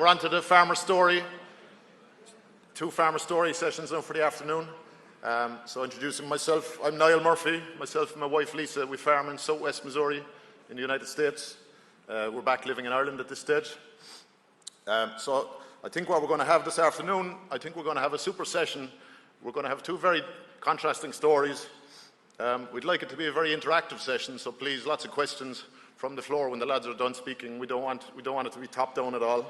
on to the farmer story. 2 farmer story sessions now for the afternoon. So introducing myself, I'm Niall Murphy. Myself and my wife Lisa, we farm in southwest Missouri in the United States. We're back living in Ireland at this stage. So I think what we're going to have this afternoon, I think we're going to have a super session. We're going to have 2 very contrasting stories. We'd like it to be a very interactive session, so please, lots of questions from the floor when the lads are done speaking. We don't want it to be top down at all.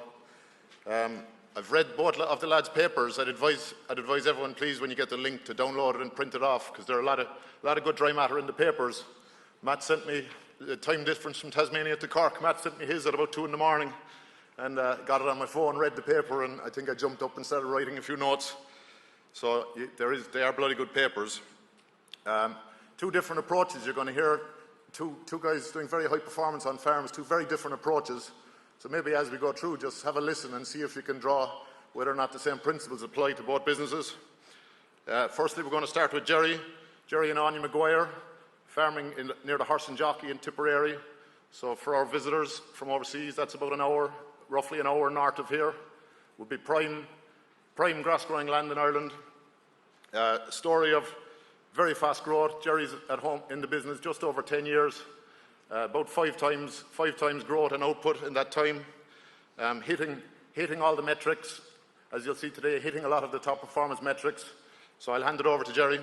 I've read both of the lads' papers. I'd advise everyone, please, when you get the link, to download it and print it off, because there are a lot of good dry matter in the papers. Matt sent me the time difference from Tasmania to Cork. Matt sent me his at about 2 in the morning, and got it on my phone, read the paper, and I think I jumped up and started writing a few notes. So they are bloody good papers. 2 different approaches. You're going to hear two guys doing very high performance on farms, 2 very different approaches. So maybe as we go through, just have a listen and see if you can draw whether or not the same principles apply to both businesses. Firstly, we're going to start with Jerry and Anya Maguire, farming near the Horse and Jockey in Tipperary. So for our visitors from overseas, that's about an hour, roughly an hour north of here. Would be prime grass-growing land in Ireland. A story of very fast growth. Jerry's at home in the business just over 10 years, about 5 times growth and output in that time, hitting all the metrics, as you'll see today, hitting a lot of the top performance metrics. So I'll hand it over to Jerry.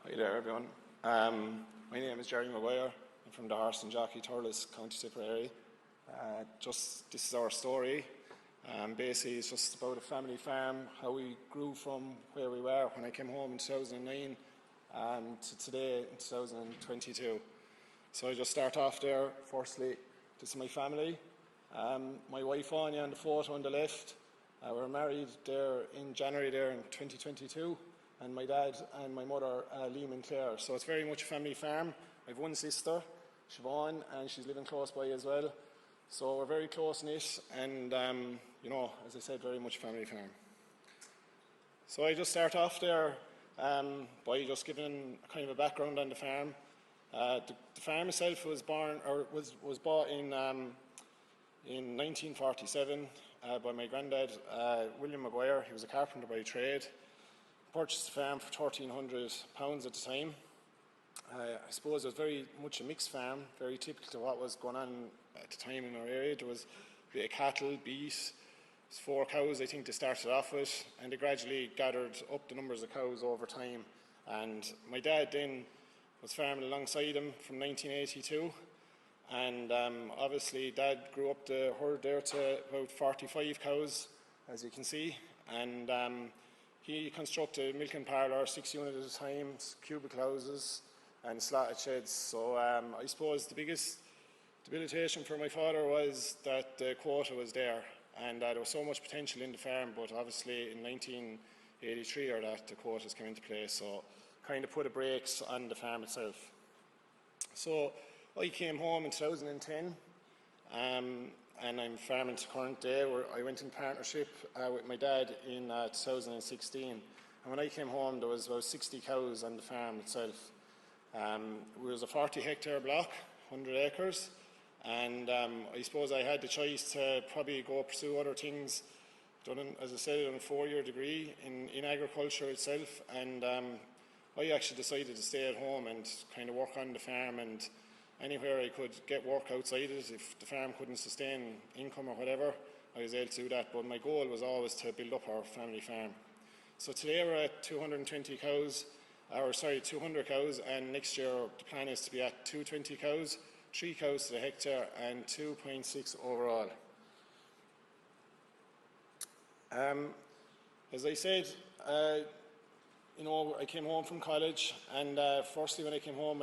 Hi there, everyone. My name is Jerry Maguire. I'm from the Horse and Jockey, Thurles, County Tipperary. This is our story. Basically, it's just about a family farm, how we grew from where we were when I came home in 2009 to today in 2022. So I just start off there. Firstly, this is my family. My wife Anya on the photo on the left. We were married there in January there in 2022. And my dad and my mother, Liam and Claire. So it's very much a family farm. I have 1 sister, Siobhan, and she's living close by as well. So we're very close-knit and, as I said, very much a family farm. So I just start off there by just giving kind of a background on the farm. The farm itself was bought in 1947 by my granddad, William Maguire. He was a carpenter by trade. Purchased the farm for £1,300 at the time. I suppose it was very much a mixed farm, very typical to what was going on at the time in our area. There was a bit of cattle, beef, 4 cows I think they started off with, and they gradually gathered up the numbers of cows over time. And my dad then was farming alongside him from 1982, and obviously Dad grew up the herd there to about 45 cows, as you can see, and he constructed a milking parlour, 6 units at a time, cubicle houses and slotted sheds. So I suppose the biggest debilitation for my father was that the quota was there and there was so much potential in the farm, but obviously in 1983 or that the quotas came into place, so kind of put a brakes on the farm itself. So I came home in 2010 and I'm farming to current day. I went in partnership with my dad in 2016. And when I came home, there was about 60 cows on the farm itself. It was a 40-hectare block, 100 acres. And I suppose I had the choice to probably go pursue other things. As I said, done a 4-year degree in agriculture itself. And I actually decided to stay at home and kind of work on the farm, and anywhere I could get work outside it, if the farm couldn't sustain income or whatever, I was able to do that. But my goal was always to build up our family farm. So today we're at 200 cows, and next year the plan is to be at 220 cows, 3 cows to the hectare, and 2.6 overall. As I said, I came home from college, and firstly when I came home,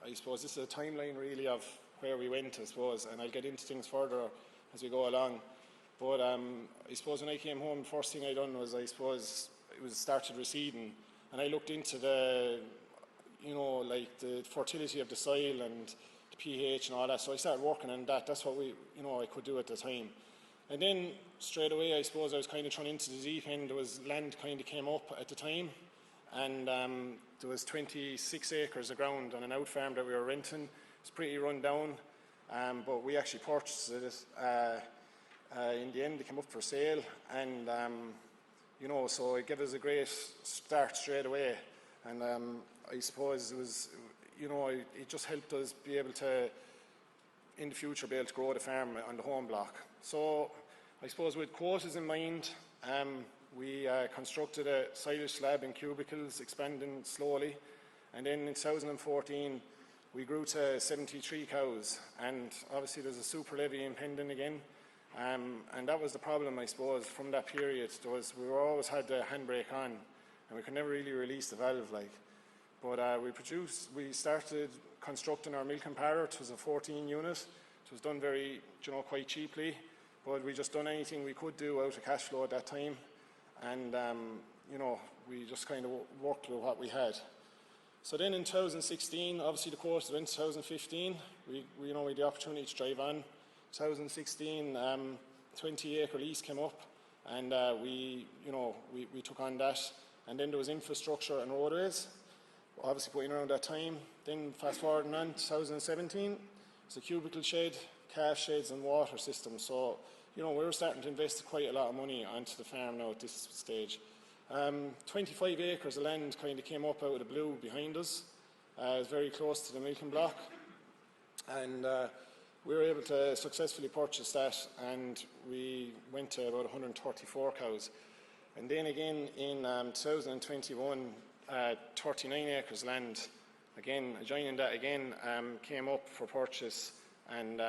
I suppose this is a timeline really of where we went, I suppose, and I'll get into things further as we go along. But I suppose when I came home, the first thing I done was, it started receding, and I looked into the fertility of the soil and the pH and all that. So I started working on that. That's what I could do at the time. And then straight away, I suppose I was kind of thrown into the deep end. There was land kind of came up at the time, and there was 26 acres of ground on an out farm that we were renting. It's pretty run down, but we actually purchased it. In the end, it came up for sale, and so it gave us a great start straight away. And I suppose it was, it just helped us be able to, in the future, be able to grow the farm on the home block. So I suppose with quotas in mind, we constructed a silage slab in cubicles, expanding slowly. And then in 2014, we grew to 73 cows. And obviously there's a super levy impending again. And that was the problem, I suppose, from that period. We always had the handbrake on, and we could never really release the valve, like. But we started constructing our milking parlour. It was a 14 unit. It was done very, quite cheaply. But we just done anything we could do out of cash flow at that time. And, we just kind of worked with what we had. So then in 2016, obviously the course went in 2015. We had the opportunity to drive on. 2016, 20-acre lease came up, and we took on that. And then there was infrastructure and roadways, obviously putting around that time. Then fast forwarding on, 2017, it's a cubicle shed, calf sheds and water systems. So, we were starting to invest quite a lot of money onto the farm now at this stage. 25 acres of land kind of came up out of the blue behind us. It was very close to the milking block. And we were able to successfully purchase that, and we went to about 134 cows. And then again in 2021, 39 acres land, again, adjoining that again, came up for purchase, and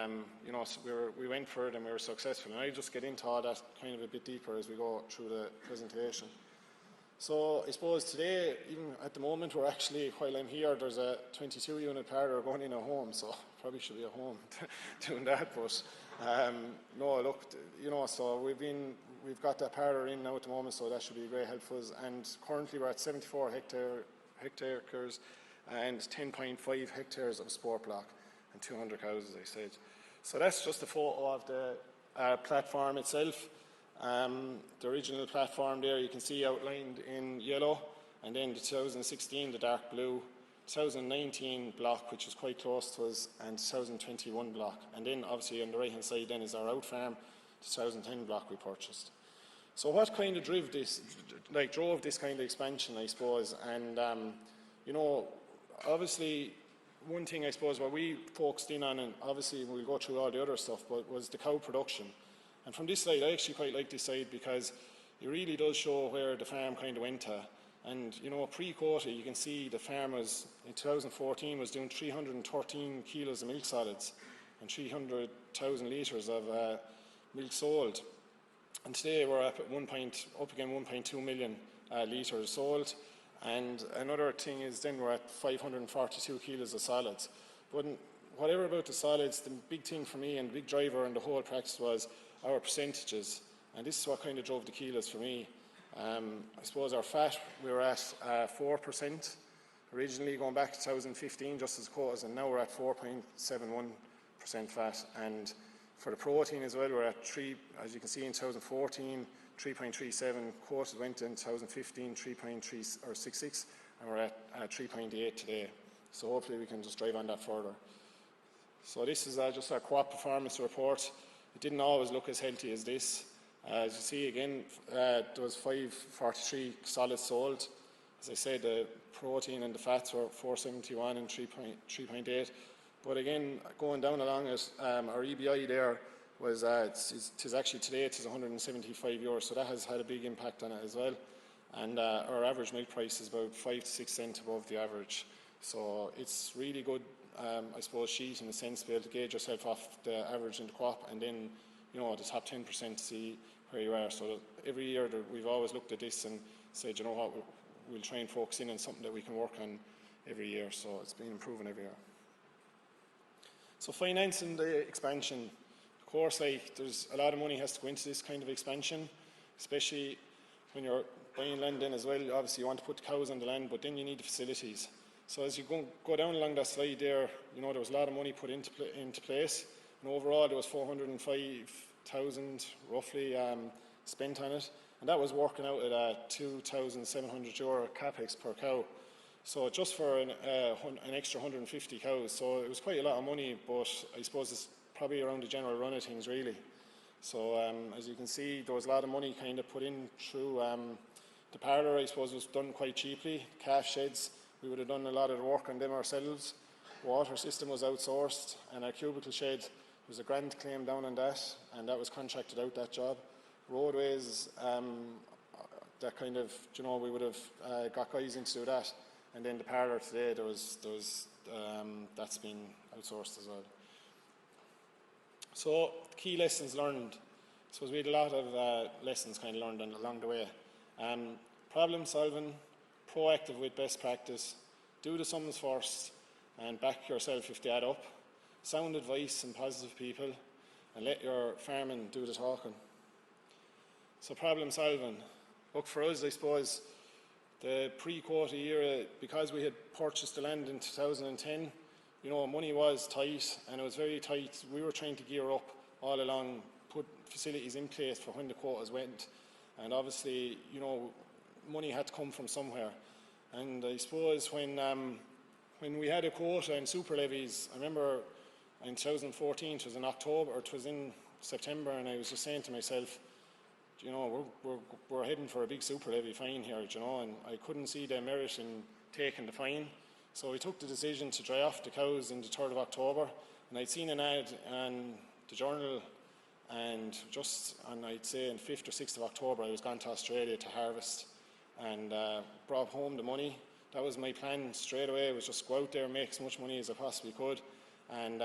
so we went for it and we were successful. And I'll just get into all that kind of a bit deeper as we go through the presentation. So I suppose today, even at the moment, we're actually, while I'm here, there's a 22 unit parlour going in a home, so probably should be at home doing that. But no, look, so we've got that parlour in now at the moment, so that should be very helpful. And currently we're at 74 hectares and 10.5 hectares of sport block and 200 cows, as I said. So that's just a photo of the platform itself. The original platform there you can see outlined in yellow, and then the 2016, the dark blue, 2019 block, which is quite close to us, and 2021 block. And then obviously on the right hand side then is our out farm, the 2010 block we purchased. So what kind of drove this kind of expansion, I suppose? And obviously one thing I suppose what we focused in on, and obviously we'll go through all the other stuff, but was the cow production. And from this side, I actually quite like this side because it really does show where the farm kind of went to. And pre-quota, you can see the farm was, in 2014, was doing 313 kilos of milk solids and 300,000 litres of milk sold. And today we're up again 1.2 million litres sold. And another thing is then we're at 542 kilos of solids. But whatever about the solids, the big thing for me and the big driver in the whole practice was our percentages, and this is what kind of drove the kilos for me. I suppose our fat, we were at 4% originally going back to 2015 just as quotas, and now we're at 4.71% fat. And for the protein as well, we're at 3, as you can see in 2014, 3.37, quotas went in 2015, 3.366, and we're at 3.8 today. So hopefully we can just drive on that further. So this is just our co-op performance report. It didn't always look as healthy as this. As you see again, there was 543 solids sold. As I said, the protein and the fats were 471 and 3.8. But again, going down along it, our EBI there was, it's actually today it is €175, so that has had a big impact on it as well. And our average milk price is about 5 to 6 cents above the average. So it's really good, I suppose, sheet in the sense to be able to gauge yourself off the average in the co-op, and then, the top 10% to see where you are. So every year we've always looked at this and said, what, we'll try and focus in on something that we can work on every year. So it's been improving every year. So financing the expansion, of course, there's a lot of money has to go into this kind of expansion, especially when you're buying land in as well. Obviously you want to put the cows on the land, but then you need the facilities. So as you go down along that slide there, there was a lot of money put into place, and overall there was 405,000 roughly spent on it, and that was working out at €2,700 capex per cow. So just for an extra 150 cows, so it was quite a lot of money, but I suppose it's probably around the general run of things really. So as you can see, there was a lot of money kind of put in through the parlour. I suppose was done quite cheaply. Calf sheds, we would have done a lot of the work on them ourselves. Water system was outsourced, and our cubicle shed, there was a grant claim down on that, and that was contracted out, that job. Roadways, that kind of, we would have got guys in to do that. And then the parlour today, that's been outsourced as well. So key lessons learned. So we had a lot of lessons kind of learned along the way. Problem solving, proactive with best practice, do the sums first, and back yourself if they add up. Sound advice and positive people, and let your farming do the talking. So problem solving. Look, for us, I suppose, the pre-quota era, because we had purchased the land in 2010, money was tight, and it was very tight. We were trying to gear up all along, put facilities in place for when the quotas went, and obviously, money had to come from somewhere. And I suppose when we had a quota and super levies, I remember in 2014, it was in October, or it was in September, and I was just saying to myself, we're heading for a big super levy fine here, and I couldn't see the merit in taking the fine. So we took the decision to dry off the cows on the 3rd of October, and I'd seen an ad in the journal, and just on, I'd say, on 5th or 6th of October, I was gone to Australia to harvest, and brought home the money. That was my plan straight away, was just go out there and make as much money as I possibly could, and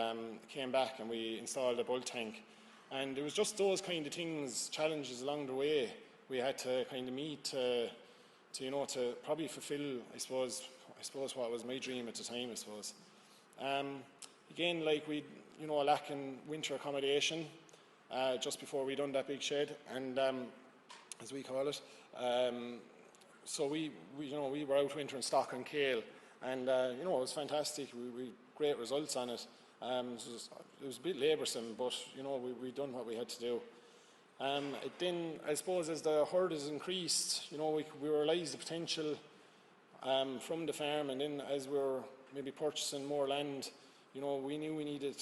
came back and we installed a bulk tank. And it was just those kind of things, challenges along the way, we had to kind of meet to probably fulfill, I suppose what was my dream at the time, I suppose. Again, like we, lacking winter accommodation just before we done that big shed, and as we call it. So we were out wintering stock and kale, and it was fantastic. We great results on it. It was a bit laboursome, but we done what we had to do. Then I suppose as the herd has increased, we realised the potential from the farm, and then as we were maybe purchasing more land, we knew we needed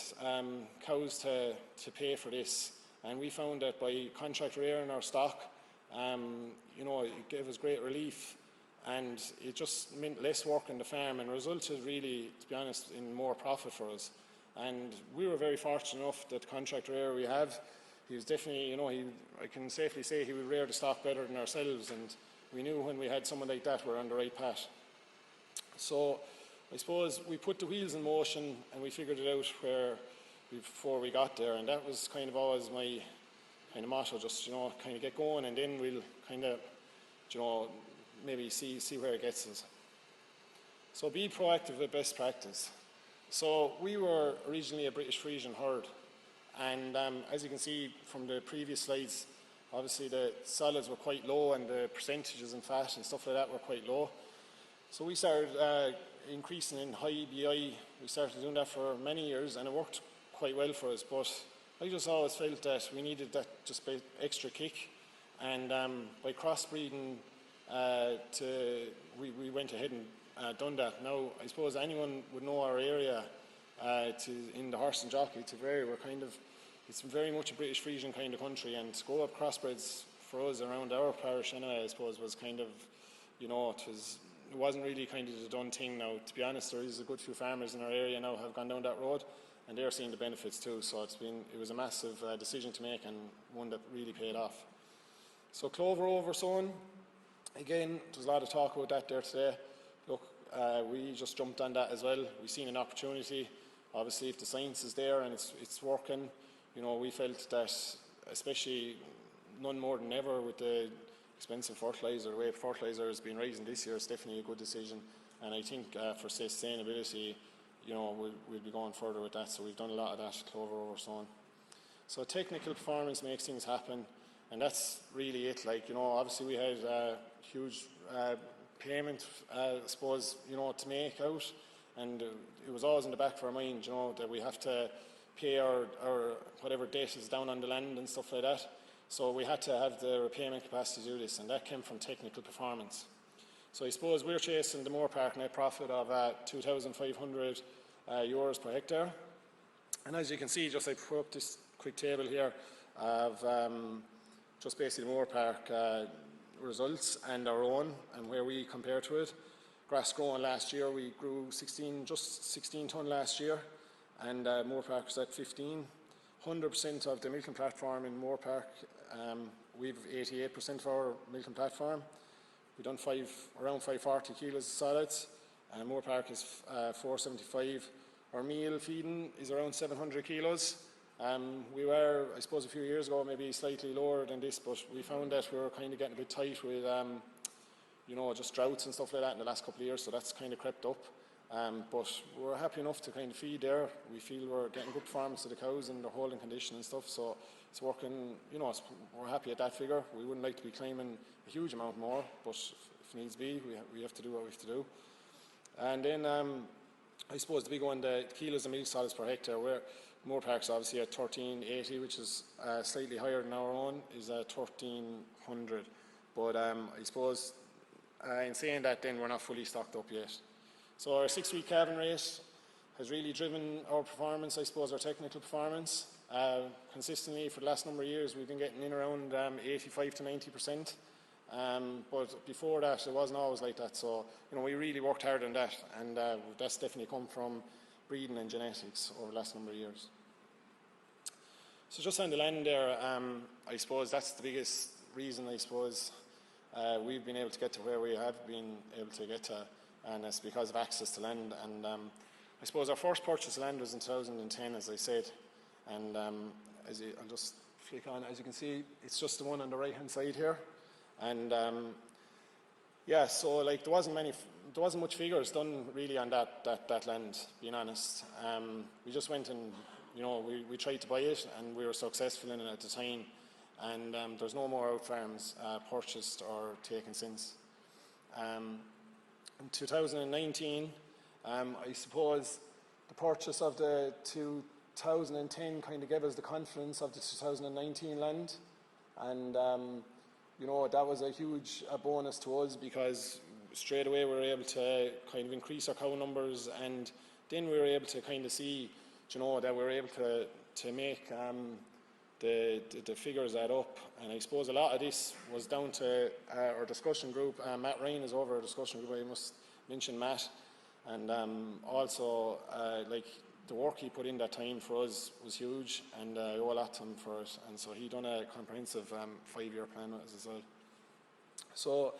cows to pay for this, and we found that by contract rearing our stock, it gave us great relief, and it just meant less work on the farm, and resulted really, to be honest, in more profit for us. And we were very fortunate enough that the contract rearer we have, he was definitely, I can safely say he would rear the stock better than ourselves, and we knew when we had someone like that, we're on the right path. So I suppose we put the wheels in motion and we figured it out before we got there, and that was kind of always my kind of motto, just, kind of get going, and then we'll kind of, maybe see where it gets us. So be proactive with best practice. So we were originally a British Frisian herd, and as you can see from the previous slides, obviously the solids were quite low, and the percentages in fat and stuff like that were quite low. So we started increasing in high BI. We started doing that for many years, and it worked quite well for us, but I just always felt that we needed that just extra kick, and by crossbreeding we went ahead and done that. Now, I suppose anyone would know our area in the horse and jockey, Tipperary, it's very much a British Frisian kind of country, and to go up crossbreds for us around our parish anyway, I suppose, was kind of, it wasn't really kind of the done thing now. To be honest, there is a good few farmers in our area now have gone down that road, and they're seeing the benefits too, so it was a massive decision to make, and one that really paid off. So clover oversown, again, there's a lot of talk about that there today. Look, we just jumped on that as well. We've seen an opportunity. Obviously, if the science is there and it's working, we felt that, especially none more than ever with the expensive fertiliser, the way fertiliser has been rising this year, it's definitely a good decision. And I think for sustainability, we'll be going further with that. So we've done a lot of that, clover oversown. So technical performance makes things happen, and that's really it. Obviously we had huge payment, I suppose, to make out, and it was always in the back of our mind, that we have to pay our whatever debt is down on the land and stuff like that. So we had to have the repayment capacity to do this, and that came from technical performance. So I suppose we're chasing the Moore Park net profit of €2,500 per hectare. And as you can see, just I put up this quick table here of just basically the Moore Park results and our own and where we compare to it. Grass growing last year, we grew just 16 tonne last year, and Moore Park was at 15. 100% of the milking platform in Moore Park, we've 88% of our milking platform. We've done around 540 kilos of solids, and Moore Park is 475. Our meal feeding is around 700 kilos. We were, I suppose, a few years ago maybe slightly lower than this, but we found that we were kind of getting a bit tight with, just droughts and stuff like that in the last couple of years, so that's kind of crept up. But we're happy enough to kind of feed there. We feel we're getting good performance to the cows and their holding condition and stuff, so it's working, we're happy at that figure. We wouldn't like to be claiming a huge amount more, but if needs be, we have to do what we have to do. And then I suppose the big one, the kilos of milk solids per hectare, where Moore Park's obviously at 1380, which is slightly higher than our own, is at 1300. But I suppose in saying that, then we're not fully stocked up yet. So our 6-week calving rate has really driven our performance, I suppose, our technical performance. Consistently for the last number of years, we've been getting in around 85 to 90%. But before that, it wasn't always like that. So, we really worked hard on that, and that's definitely come from breeding and genetics over the last number of years. So just on the land there, I suppose that's the biggest reason, I suppose, we've been able to get to where we have been able to get to, and it's because of access to land. And I suppose our first purchase of land was in 2010, as I said, and I'll just flick on, as you can see, it's just the one on the right hand side here. And so like there wasn't much figures done really on that land, being honest. We just went and we tried to buy it, and we were successful in it at the time. And there's no more out farms purchased or taken since. In 2019, I suppose the purchase of the 2010 kind of gave us the confidence of the 2019 land, and that was a huge bonus to us, because straight away we were able to kind of increase our cow numbers, and then we were able to kind of see, that we were able to make the figures add up. And I suppose a lot of this was down to our discussion group. Matt Ryan is over our discussion group. I must mention Matt, and also like the work he put in that time for us was huge, and I owe a lot to him for it. And so he done a comprehensive 5-year plan with us as well. So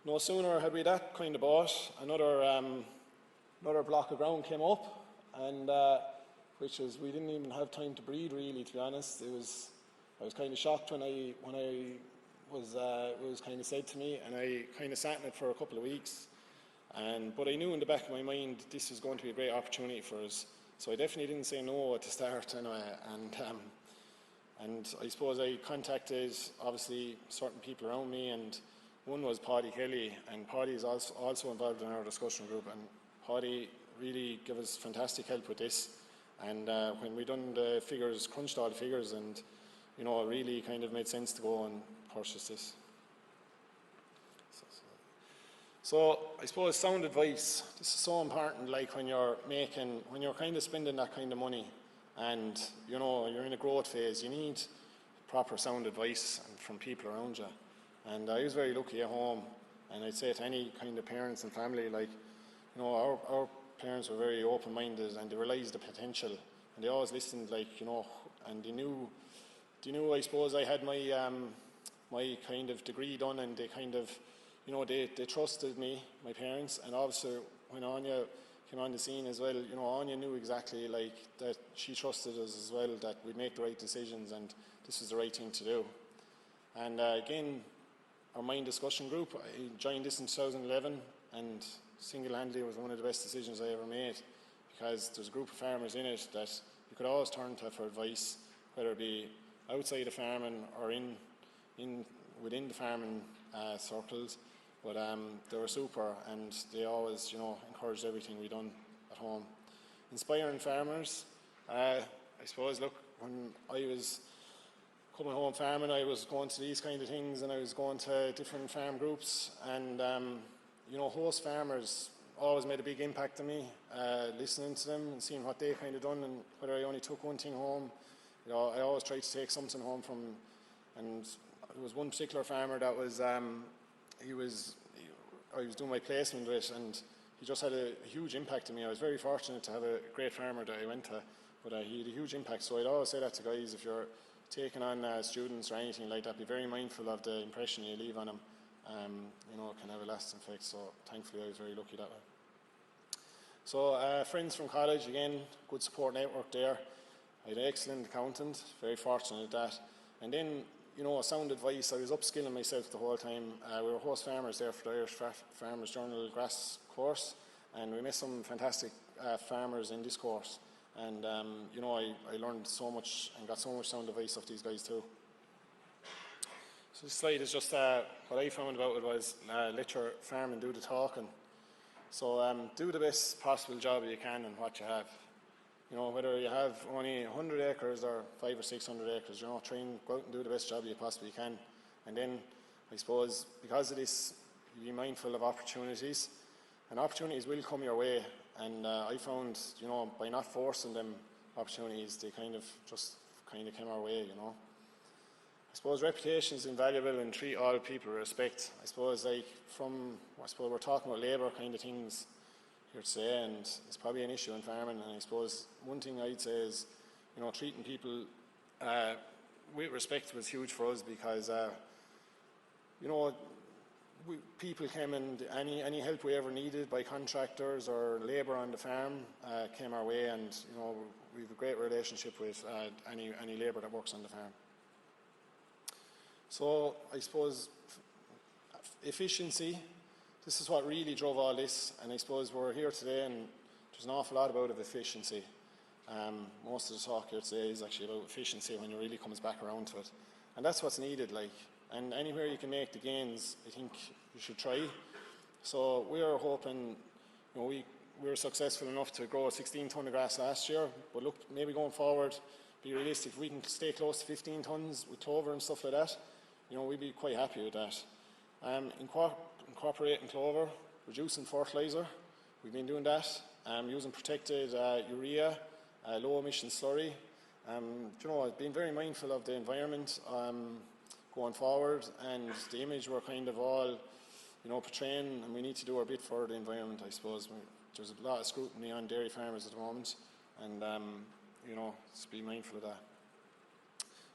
no sooner had we that kind of bought, another block of ground came up, and which was, we didn't even have time to breed really, to be honest. I was kind of shocked when it was kind of said to me, and I kind of sat in it for a couple of weeks. But I knew in the back of my mind this was going to be a great opportunity for us. So I definitely didn't say no at the start anyway. And I suppose I contacted obviously certain people around me, and one was Paddy Kelly, and Paddy is also involved in our discussion group, and Paddy really gave us fantastic help with this. And when we done the figures, crunched all the figures, and it really kind of made sense to go and purchase this. So I suppose sound advice, this is so important, like when you're kind of spending that kind of money, and you're in a growth phase, you need proper sound advice from people around you. And I was very lucky at home, and I'd say to any kind of parents and family, like, our parents were very open-minded, and they realised the potential, and they always listened, like, and they knew, I suppose I had my my kind of degree done, and they kind of, they trusted me, my parents. And also when Anya came on the scene as well, Anya knew exactly like that she trusted us as well, that we'd make the right decisions and this was the right thing to do. And again, our mind discussion group, I joined this in 2011, and single-handedly it was one of the best decisions I ever made, because there's a group of farmers in it that you could always turn to for advice, whether it be outside of farming or within the farming circles. but they were super, and they always, encouraged everything we done at home. Inspiring farmers, I suppose, look, when I was coming home farming, I was going to these kind of things, and I was going to different farm groups, and host farmers always made a big impact on me, listening to them and seeing what they kind of done, and whether I only took one thing home. I always tried to take something home from, and there was one particular farmer that was, I was doing my placement with, and he just had a huge impact on me. I was very fortunate to have a great farmer that I went to, but he had a huge impact. So I'd always say that to guys, if you're taking on students or anything like that, be very mindful of the impression you leave on them. It can have a lasting effect, so thankfully I was very lucky that way. So friends from college, again, good support network there. I had an excellent accountant, very fortunate at that. And then, sound advice, I was upskilling myself the whole time. We were host farmers there for the Irish Farmers Journal Grass course, and we met some fantastic farmers in this course. And, I learned so much and got so much sound advice off these guys too. So this slide is just what I found about it was let your farming do the talking. So do the best possible job you can in what you have. Whether you have only 100 acres or 500 or 600 acres, try and go out and do the best job you possibly can. And then, I suppose, because of this, you be mindful of opportunities, and opportunities will come your way. And I found, by not forcing them opportunities, they kind of came our way, I suppose reputation is invaluable, and treat all people with respect. I suppose we're talking about labour kind of things here today, and it's probably an issue in farming. And I suppose one thing I'd say is, treating people with respect was huge for us, because people came, and any help we ever needed by contractors or labour on the farm came our way, and we have a great relationship with any labour that works on the farm. So I suppose efficiency, this is what really drove all this, and I suppose we're here today, and there's an awful lot about efficiency. Most of the talk here today is actually about efficiency when it really comes back around to it, and that's what's needed. And anywhere you can make the gains, I think you should try. So we are hoping, we were successful enough to grow 16 tonne of grass last year, but look, maybe going forward, be realistic. If we can stay close to 15 tonnes with clover and stuff like that, we'd be quite happy with that. Incorporating clover, reducing fertiliser, we've been doing that. Using protected urea, low emission slurry. Being very mindful of the environment going forward, and the image we're kind of all, portraying, and we need to do our bit for the environment, I suppose. There's a lot of scrutiny on dairy farmers at the moment, and just be mindful of that.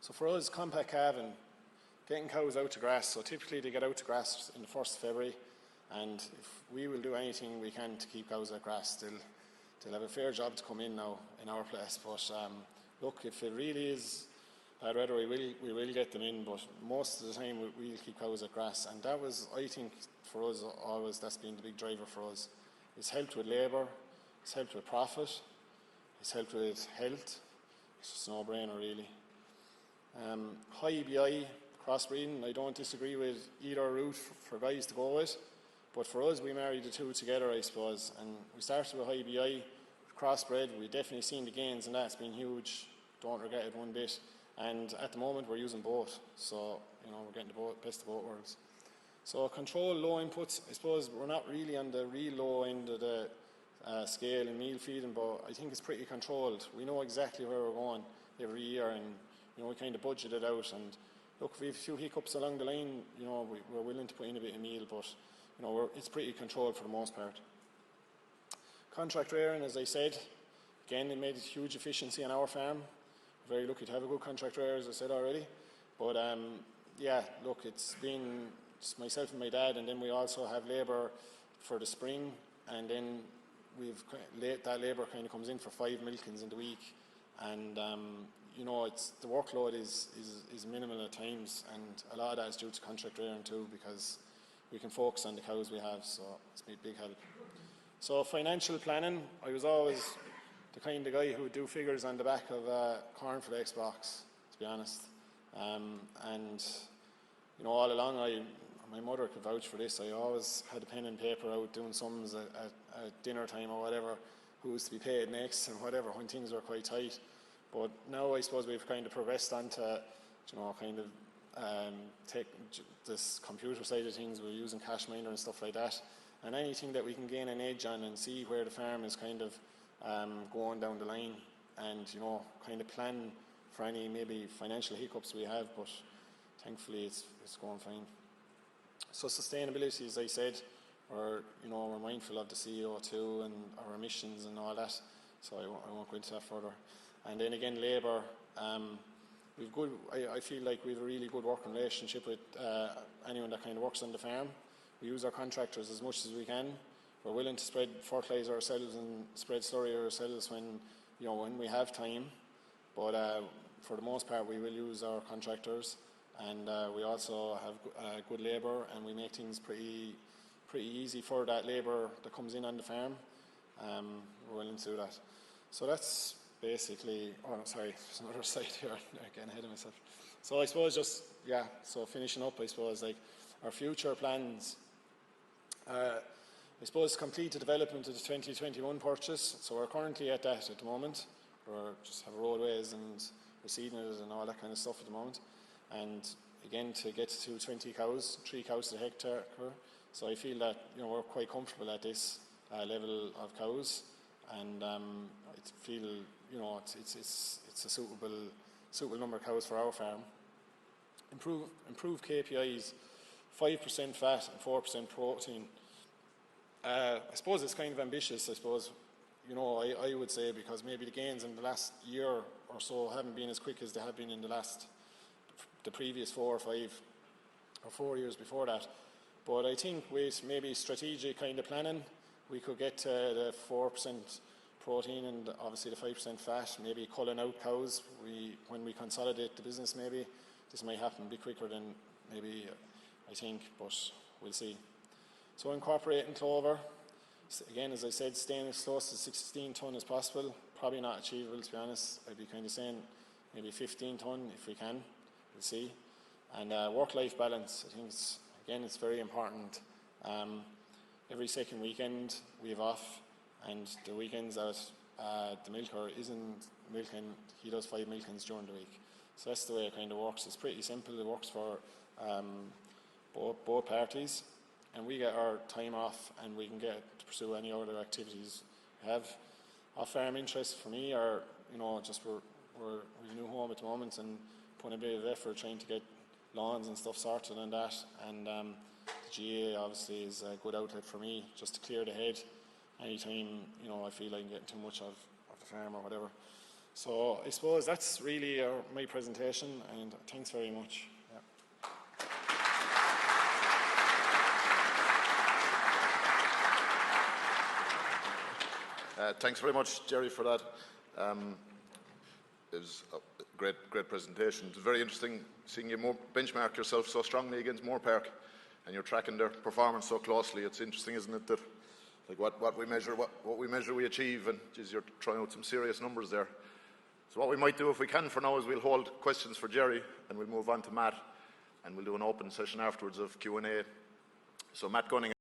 So for us, compact calving, getting cows out to grass. So typically they get out to grass in the 1st of February, and if we will do anything we can to keep cows at grass, they'll have a fair job to come in now in our place. But look, if it really is bad weather, we will get them in, but most of the time we'll keep cows at grass. And that was, I think, for us always, that's been the big driver for us. It's helped with labour, it's helped with profit, it's helped with health. It's just a no-brainer, really. High EBI, crossbreeding, I don't disagree with either route for guys to go with, but for us, we married the two together, I suppose. And we started with high EBI, crossbred. We've definitely seen the gains, and that's been huge. Don't regret it one bit. And at the moment, we're using both, so we're getting the best of both worlds. So control low inputs. I suppose we're not really on the real low end of the scale in meal feeding, but I think it's pretty controlled. We know exactly where we're going every year, and we kind of budget it out. And look, if we have a few hiccups along the line, we're willing to put in a bit of meal, but it's pretty controlled for the most part. Contract rearing, as I said, again, it made a huge efficiency on our farm. We're very lucky to have a good contract rearer, as I said already. But yeah, look, it's been just myself and my dad, and then we also have labour for the spring, and then that labour kind of comes in for 5 milkings in the week, and the workload is minimal at times, and a lot of that is due to contract rearing too, because we can focus on the cows we have, so it's been a big help. So financial planning, I was always the kind of guy who would do figures on the back of a cornflakes box, to be honest. And all along, I'm my mother could vouch for this. I always had a pen and paper out doing sums at dinner time or whatever, who was to be paid next and whatever, when things were quite tight. But now I suppose we've kind of progressed onto, kind of take this computer side of things. We're using cash miner and stuff like that, and anything that we can gain an edge on and see where the farm is kind of going down the line, and kind of plan for any maybe financial hiccups we have. But thankfully it's going fine. So sustainability, as I said, we're mindful of the CO2 and our emissions and all that, so I won't go into that further. And then again, labour, I feel like we have a really good working relationship with anyone that kind of works on the farm. We use our contractors as much as we can. We're willing to spread fertiliser ourselves and spread slurry ourselves when we have time, but for the most part we will use our contractors, and we also have good labour, and we make things pretty easy for that labour that comes in on the farm. We're willing to do that. So that's basically, sorry, there's another slide here, getting ahead of myself. So I suppose so finishing up, I suppose, like our future plans, I suppose complete the development of the 2021 purchase. So we're currently at that at the moment. We're just have roadways and reseeding it and all that kind of stuff at the moment. And again, to get to 20 cows, 3 cows to the hectare. So I feel that we're quite comfortable at this level of cows, and I feel it's a suitable number of cows for our farm. Improve KPIs, 5% fat and 4% protein. I suppose it's kind of ambitious, I suppose, I would say, because maybe the gains in the last year or so haven't been as quick as they have been in the previous 4 or 5 or 4 years before that. But I think with maybe strategic kind of planning, we could get to the 4% protein and obviously the 5% fat, maybe culling out cows. When we consolidate the business, maybe this might happen a bit quicker than maybe I think, but we'll see. So incorporating clover, again, as I said, staying as close to 16 tonne as possible. Probably not achievable, to be honest. I'd be kind of saying maybe 15 tonne if we can. We'll see. And work-life balance, I think it's very important. Every second weekend we have off, and the weekends that the milker isn't milking, he does 5 milkings during the week. So that's the way it kind of works. It's pretty simple. It works for both parties, and we get our time off, and we can get to pursue any other activities we have. Off-farm interests for me are, just we're a new home at the moment, and putting a bit of effort trying to get lawns and stuff sorted and that. And the GA obviously is a good outlet for me, just to clear the head anytime I feel I'm getting too much of the farm or whatever. So I suppose that's really my presentation, and thanks very much. Thanks very much, Jerry, for that. It was a great presentation. It's very interesting seeing you benchmark yourself so strongly against Moore Park, and you're tracking their performance so closely. It's interesting, isn't it, that like what we measure, we achieve, and geez, you're trying out some serious numbers there. So what we might do, if we can for now, is we'll hold questions for Jerry, and we'll move on to Matt, and we'll do an open session afterwards of Q&A. So Matt Gunning.